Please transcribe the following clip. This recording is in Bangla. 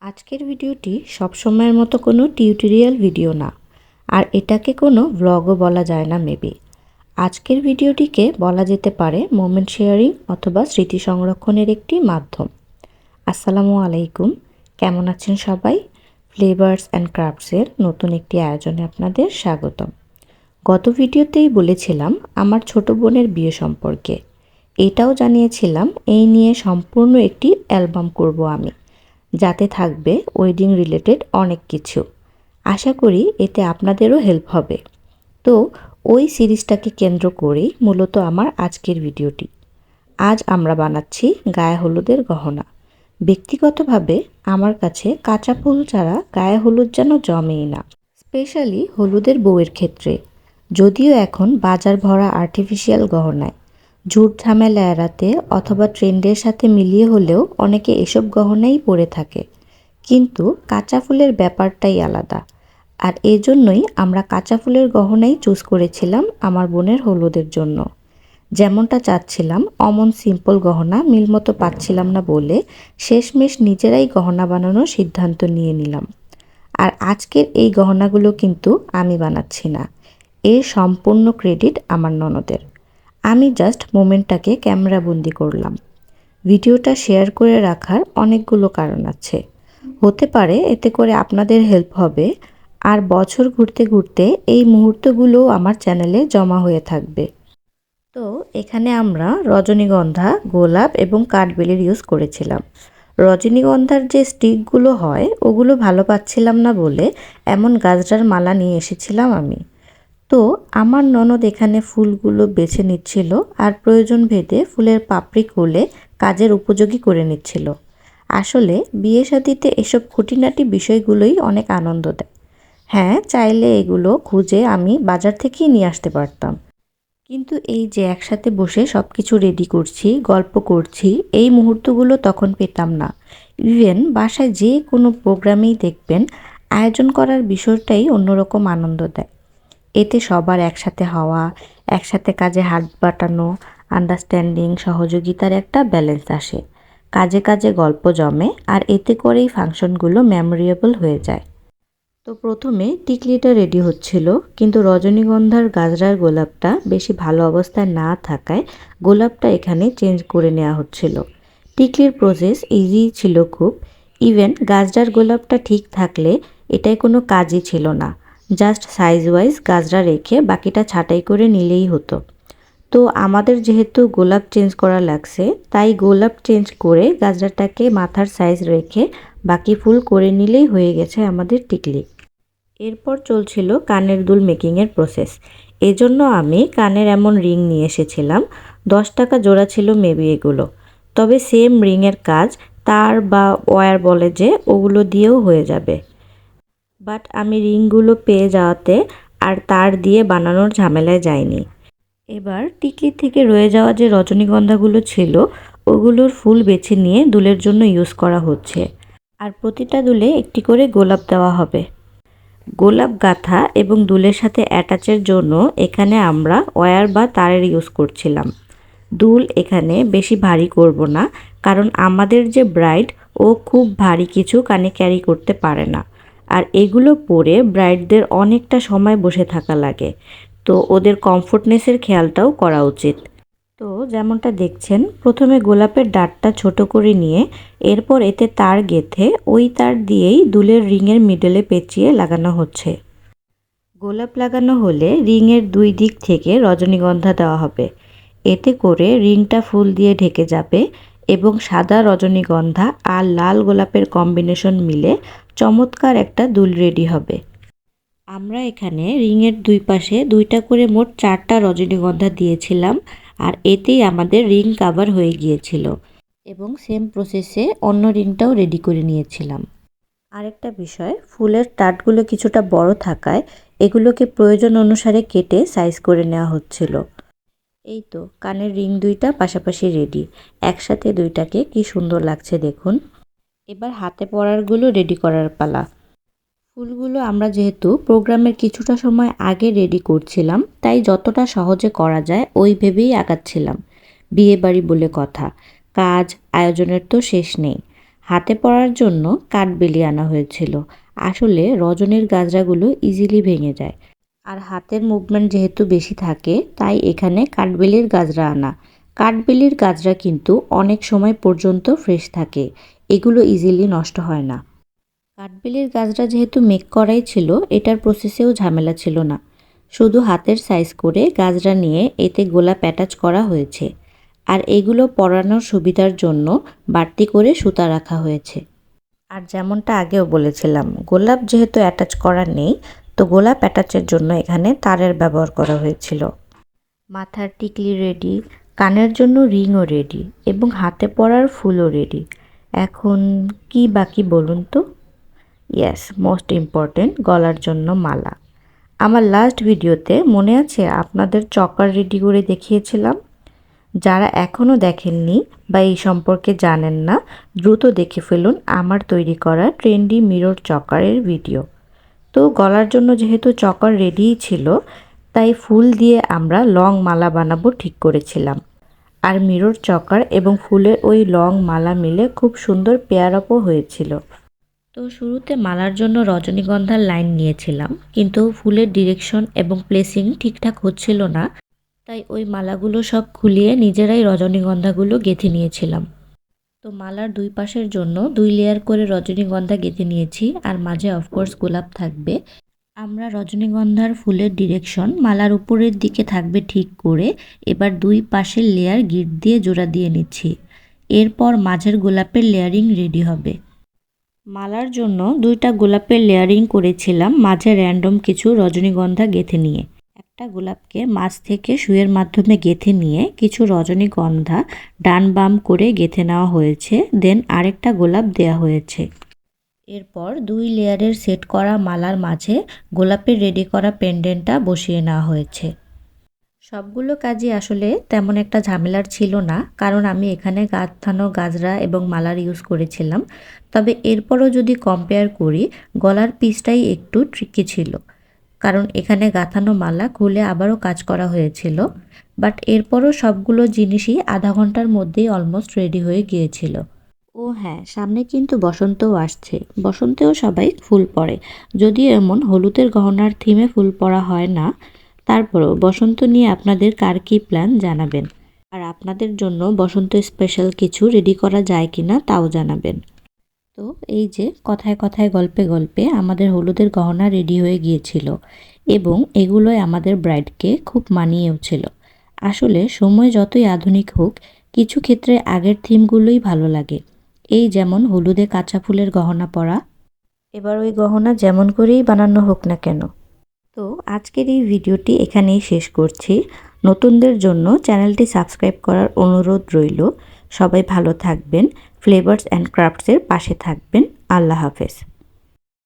আজকের ভিডিওটি সবসময়ের মতো কোনো টিউটোরিয়াল ভিডিও না, আর এটাকে কোনো ব্লগও বলা যায় না মেবি। আজকের ভিডিওটিকে বলা যেতে পারে মোমেন্ট শেয়ারিং অথবা স্মৃতি সংরক্ষণের একটি মাধ্যম। আসসালামু আলাইকুম, কেমন আছেন সবাই? ফ্লেভার্স অ্যান্ড ক্রাফটসের নতুন একটি আয়োজনে আপনাদের স্বাগতম। গত ভিডিওতেই বলেছিলাম আমার ছোট বোনের বিয়ে সম্পর্কে, এটাও জানিয়েছিলাম এই নিয়ে সম্পূর্ণ একটি অ্যালবাম করব আমি, যাতে থাকবে ওয়েডিং রিলেটেড অনেক কিছু। আশা করি এতে আপনাদেরও হেল্প হবে। তো ওই সিরিজটাকে কেন্দ্র করেই মূলত আমার আজকের ভিডিওটি। আজ আমরা বানাচ্ছি গায়ে হলুদের গহনা। ব্যক্তিগতভাবে আমার কাছে কাঁচা ফুল ছাড়া গায়ে হলুদ যেন জমেই না, স্পেশালি হলুদের বউয়ের ক্ষেত্রে। যদিও এখন বাজার ভরা আর্টিফিশিয়াল গহনায় ঝুট ঝামেলা এড়াতে অথবা ট্রেন্ডের সাথে মিলিয়ে হলেও অনেকে এসব গহনাই পরে থাকে, কিন্তু কাঁচা ফুলের ব্যাপারটাই আলাদা। আর এজন্যই আমরা কাঁচা ফুলের গহনাই চুজ করেছিলাম আমার বোনের হলুদের জন্য। যেমনটা চাচ্ছিলাম অমন সিম্পল গহনা মিলমতো পাচ্ছিলাম না বলে শেষমেশ নিজেরাই গহনা বানানোর সিদ্ধান্ত নিয়ে নিলাম। আর আজকের এই গহনাগুলো কিন্তু আমি বানাচ্ছি না, এর সম্পূর্ণ ক্রেডিট আমার ননদের। আমি জাস্ট মোমেন্টটাকে ক্যামেরাবন্দি করলাম। ভিডিওটা শেয়ার করে রাখার অনেকগুলো কারণ আছে। হতে পারে এতে করে আপনাদের হেল্প হবে, আর বছর ঘুরতে ঘুরতে এই মুহূর্তগুলোও আমার চ্যানেলে জমা হয়ে থাকবে। তো এখানে আমরা রজনীগন্ধা, গোলাপ এবং কাঠবেলির ইউজ করেছিলাম। রজনীগন্ধার যে স্টিকগুলো হয় ওগুলো ভালো পাচ্ছিলাম না বলে এমন গাজরার মালা নিয়ে এসেছিলাম আমি। তো আমার ননদ এখানে ফুলগুলো বেছে নিচ্ছিল আর প্রয়োজন ভেদে ফুলের পাপড়ি খুলে কাজের উপযোগী করে নিচ্ছিল। আসলে বিয়ে শাদিতে এসব খুঁটিনাটি বিষয়গুলোই অনেক আনন্দ দেয়। হ্যাঁ, চাইলে এগুলো খুঁজে আমি বাজার থেকেই নিয়ে আসতে পারতাম, কিন্তু এই যে একসাথে বসে সব কিছু রেডি করছি, গল্প করছি, এই মুহূর্তগুলো তখন পেতাম না। ইভেন বাসায় যে কোনো প্রোগ্রামেই দেখবেন আয়োজন করার বিষয়টাই অন্যরকম আনন্দ দেয়। এতে সবার একসাথে হওয়া, একসাথে কাজে হাত বাটানো, আন্ডারস্ট্যান্ডিং, সহযোগিতার একটা ব্যালেন্স আসে। কাজে কাজে গল্প জমে, আর এতে করেই ফাংশনগুলো মেমোরেবল হয়ে যায়। তো প্রথমে টিকলিটা রেডি হচ্ছিল, কিন্তু রজনীগন্ধার গাজরার গোলাপটা বেশি ভালো অবস্থায় না থাকায় গোলাপটা এখানে চেঞ্জ করে নেওয়া হচ্ছিল। টিকলির প্রসেস ইজি ছিল খুব। ইভেন গাজরার গোলাপটা ঠিক থাকলে এটাই কোনো কাজই ছিল না, জাস্ট সাইজ ওয়াইজ গাজরা রেখে বাকিটা ছাঁটাই করে নিলেই হতো। তো আমাদের যেহেতু গোলাপ চেঞ্জ করা লাগছে, তাই গোলাপ চেঞ্জ করে গাজরাটাকে মাথার সাইজ রেখে বাকি ফুল করে নিলেই হয়ে গেছে আমাদের টিকলি। এরপর চলছিল কানের দুল মেকিংয়ের প্রসেস। এজন্য আমি কানের এমন রিং নিয়ে এসেছিলাম। 10 টাকা জোড়া ছিল মেবি এগুলো। তবে সেম রিংয়ের কাজ তার বা ওয়্যার বলে যে ওগুলো দিয়েও হয়ে যাবে। বাট আমি রিংগুলো পেয়ে যাওয়াতে আর তার দিয়ে বানানোর ঝামেলায় যাইনি। এবার টিকলি থেকে রয়ে যাওয়া যে রজনীগন্ধাগুলো ছিল ওগুলোর ফুল বেছে নিয়ে দুলের জন্য ইউজ করা হচ্ছে। আর প্রতিটা দুলে একটি করে গোলাপ দেওয়া হবে। গোলাপ গাঁথা এবং দুলের সাথে অ্যাটাচের জন্য এখানে আমরা ওয়্যার বা তারের ইউজ করছিলাম। দুল এখানে বেশি ভারী করব না, কারণ আমাদের যে ব্রাইড ও খুব ভারী কিছু কানে ক্যারি করতে পারে না। আর এগুলো পরে ব্রাইডদের অনেকটা সময় বসে থাকা লাগে, তো ওদের কমফোর্টনেসের খেয়ালটাও করা উচিত। তো যেমনটা দেখছেন, প্রথমে গোলাপের ডাঁটটা ছোট করে নিয়ে এরপর এতে তার গেঁথে ওই তার দিয়েই দুলের রিংয়ের মিডলে পেঁচিয়ে লাগানো হচ্ছে। গোলাপ লাগানো হলে রিংয়ের দুই দিক থেকে রজনীগন্ধা দেওয়া হবে। এতে করে রিংটা ফুল দিয়ে ঢেকে যাবে এবং সাদা রজনীগন্ধা আর লাল গোলাপের কম্বিনেশন মিলে চমৎকার একটা দুল রেডি হবে। আমরা এখানে রিংয়ের দুই পাশে 2টা করে মোট 4টা রজনীগন্ধা দিয়েছিলাম, আর এতেই আমাদের রিং কাভার হয়ে গিয়েছিল। এবং সেম প্রসেসে অন্য রিংটাও রেডি করে নিয়েছিলাম। আরেকটা বিষয়, ফুলের টাটগুলো কিছুটা বড় থাকায় এগুলোকে প্রয়োজন অনুসারে কেটে সাইজ করে নেওয়া হচ্ছিল। এই তো কানের রিং 2টা পাশাপাশি রেডি। একসাথে 2টাকে কি সুন্দর লাগছে দেখুন। এবার হাতে পরারগুলো রেডি করার পালা। ফুলগুলো আমরা যেহেতু প্রোগ্রামের কিছুটা সময় আগে রেডি করছিলাম, তাই যতটা সহজে করা যায় ওই ভেবেই আগাচ্ছিলাম। বিয়ে বাড়ি বলে কথা, কাজ আয়োজনের তো শেষ নেই। হাতে পরার জন্য কাঠবেলি আনা হয়েছিল। আসলে রজনীর গাজরাগুলো ইজিলি ভেঙে যায়, আর হাতের মুভমেন্ট যেহেতু বেশি থাকে তাই এখানে কাঠবেলির গাজরা আনা। কাঠবেলির গাজরা কিন্তু অনেক সময় পর্যন্ত ফ্রেশ থাকে, এগুলো ইজিলি নষ্ট হয় না। কাঠবেলির গাজরা যেহেতু মেক করাই ছিল, এটার প্রসেসেও ঝামেলা ছিল না। শুধু হাতের সাইজ করে গাজরা নিয়ে এতে গোলাপ অ্যাটাচ করা হয়েছে, আর এগুলো পরানোর সুবিধার জন্য বাড়তি করে সুতা রাখা হয়েছে। আর যেমনটা আগেও বলেছিলাম, গোলাপ যেহেতু অ্যাটাচ করা নেই, তো গোলাপ অ্যাটাচের জন্য এখানে তারের ব্যবহার করা হয়েছিল। মাথার টিকলি রেডি, কানের জন্য রিংও রেডি এবং হাতে পরার ফুলও রেডি। এখন কি বাকি বলুন তো? ইয়েস, মোস্ট ইম্পর্টেন্ট, গলার জন্য মালা। আমার লাস্ট ভিডিওতে মনে আছে আপনাদের চকার রেডি করে দেখিয়েছিলাম? যারা এখনও দেখেননি বা এই সম্পর্কে জানেন না, দ্রুত দেখে ফেলুন আমার তৈরি করা ট্রেন্ডি মিরর চকারের ভিডিও। তো গলার জন্য যেহেতু চকার রেডিই ছিল, তাই ফুল দিয়ে আমরা লং মালা বানাবো ঠিক করেছিলাম। আর মিরর চকার এবং ফুলের ওই লং মালা মিলে খুব সুন্দর পেয়ার আপও হয়েছিল। তো শুরুতে মালার জন্য রজনীগন্ধার লাইন নিয়েছিলাম, কিন্তু ফুলের ডিরেকশন এবং প্লেসিং ঠিকঠাক হচ্ছিল না, তাই ওই মালাগুলো সব খুলিয়ে নিজেরাই রজনীগন্ধাগুলো গেঁথে নিয়েছিলাম। তো মালার দুই পাশের জন্য 2 লেয়ার করে রজনীগন্ধা গেঁথে নিয়েছি, আর মাঝে অফকোর্স গোলাপ থাকবে। আমরা রজনীগন্ধার ফুলের ডিরেকশন মালার উপরের দিকে থাকবে ঠিক করে এবার 2 পাশের লেয়ার গিট দিয়ে জোড়া দিয়ে নিচ্ছি। এরপর মাঝের গোলাপের লেয়ারিং রেডি হবে। মালার জন্য 2টা গোলাপের লেয়ারিং করেছিলাম মাঝে র্যান্ডম কিছু রজনীগন্ধা গেঁথে নিয়ে। একটা গোলাপকে মাঝ থেকে সুইয়ের মাধ্যমে গেঁথে নিয়ে কিছু রজনীগন্ধা ডান বাম করে গেঁথে নেওয়া হয়েছে, দেন আরেকটা গোলাপ দেয়া হয়েছে। এরপর 2 লেয়ারের সেট করা মালার মাঝে গোলাপের রেডি করা পেন্ডেন্টটা বসিয়ে নেওয়া হয়েছে। সবগুলো কাজই আসলে তেমন একটা ঝামেলার ছিল না, কারণ আমি এখানে গাঁথানো গাজরা এবং মালার ইউজ করেছিলাম। তবে এরপরও যদি কম্পেয়ার করি, গলার পিসটাই একটু ট্রিকি ছিল, কারণ এখানে গাঁথানো মালা খুলে আবারও কাজ করা হয়েছিল। বাট এরপরও সবগুলো জিনিসই আধা ঘন্টার মধ্যেই অলমোস্ট রেডি হয়ে গিয়েছিল। ও হ্যাঁ, সামনে কিন্তু বসন্তও আসছে। বসন্তেও সবাই ফুল পরে, যদিও এমন হলুদের গহনার থিমে ফুল পরা হয় না। তারপরও বসন্ত নিয়ে আপনাদের কার কী প্ল্যান জানাবেন, আর আপনাদের জন্য বসন্ত স্পেশাল কিছু রেডি করা যায় কিনা তাও জানাবেন। তো এই যে কথায় কথায় গল্পে গল্পে আমাদের হলুদের গহনা রেডি হয়ে গিয়েছিল, এবং এগুলোই আমাদের ব্রাইডকে খুব মানিয়েও ছিল। আসলে সময় যতই আধুনিক হোক, কিছু ক্ষেত্রে আগের থিমগুলোই ভালো লাগে। এই যেমন হলুদে কাঁচা ফুলের গহনা পরা, এবার ওই গহনা যেমন করেই বানানো হোক না কেন। তো আজকের এই ভিডিওটি এখানেই শেষ করছি। নতুনদের জন্য চ্যানেলটি সাবস্ক্রাইব করার অনুরোধ রইল। সবাই ভালো থাকবেন, ফ্লেভার্স অ্যান্ড ক্রাফটসের পাশে থাকবেন। আল্লাহ হাফেজ।